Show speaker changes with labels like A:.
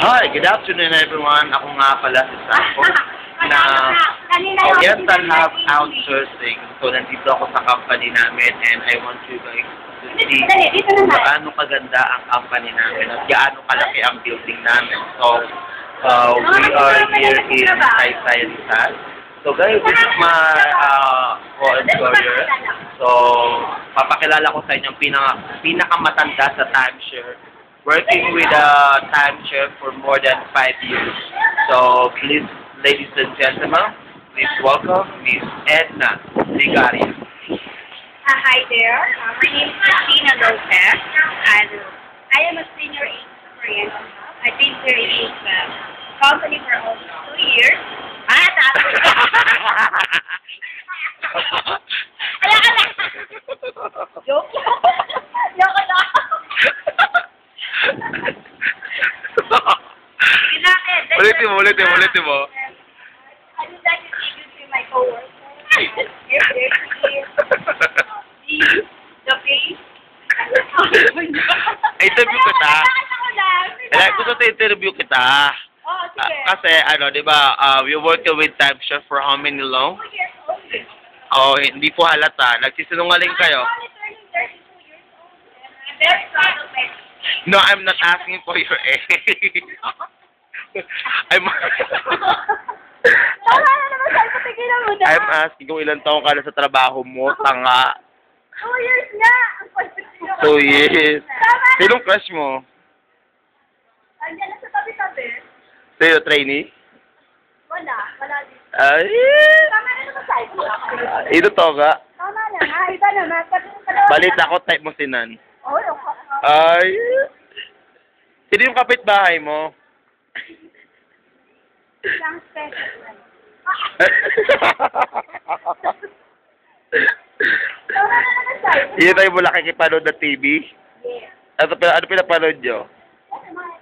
A: Hi, good afternoon everyone. Ako nga pala si Sampo na Oriental Hub Outsourcing. So, nandito ako sa company namin and I want you guys to see gaano kaganda ang company namin at gaano kalaki ang building namin. So, we are here in Taytay Rizal. So guys, this is my co-employer. So, papakilala ko sa inyo ang pinakamatanda sa timeshare. Working with a timeshare for more than 5 years. So, please, ladies and gentlemen, please welcome Miss Edna Ligaria.
B: Hi there. My name is Christina Lopez, and I am a senior agent for Oriental Hub. I've been here in the company for almost 2 years. Joke lang. Joke lang.
A: Ulitin mo.
B: I would like to introduce my coworkers. The face.
A: Interview kita. Gusto ko interview kita.
B: Oh, sige.
A: Kasi, di ba, we work with timeshare for how many long?
B: 2 years old.
A: Oh, hindi po halata. Nagsisinungaling kayo.
B: I'm only turning 32 years old. I'm very proud of myself.
A: No, I'm not asking for your age.
B: Tama na naman sa'yo, patigilan mo na.
A: I'm asking kung ilang taong ka na sa trabaho mo, tanga.
B: 2 years nga.
A: 2 years.
B: Tama na.
A: Sinong crush mo?
B: Andiyan na sa tabi-tabi.
A: Sino, trainee?
B: Wala din.
A: Ay!
B: Tama na naman sa'yo.
A: Ito to ka?
B: Tama na nga, iba naman.
A: Balit ako, type mo si Nan.
B: Oo,
A: Ay! Sino yung kapitbahay mo?
B: isang special lang. Tama na naman sa'yo.
A: Yun tayo mo nakikipanood na TV?
B: Yes.
A: Ano pinapanood nyo?
B: Ano mga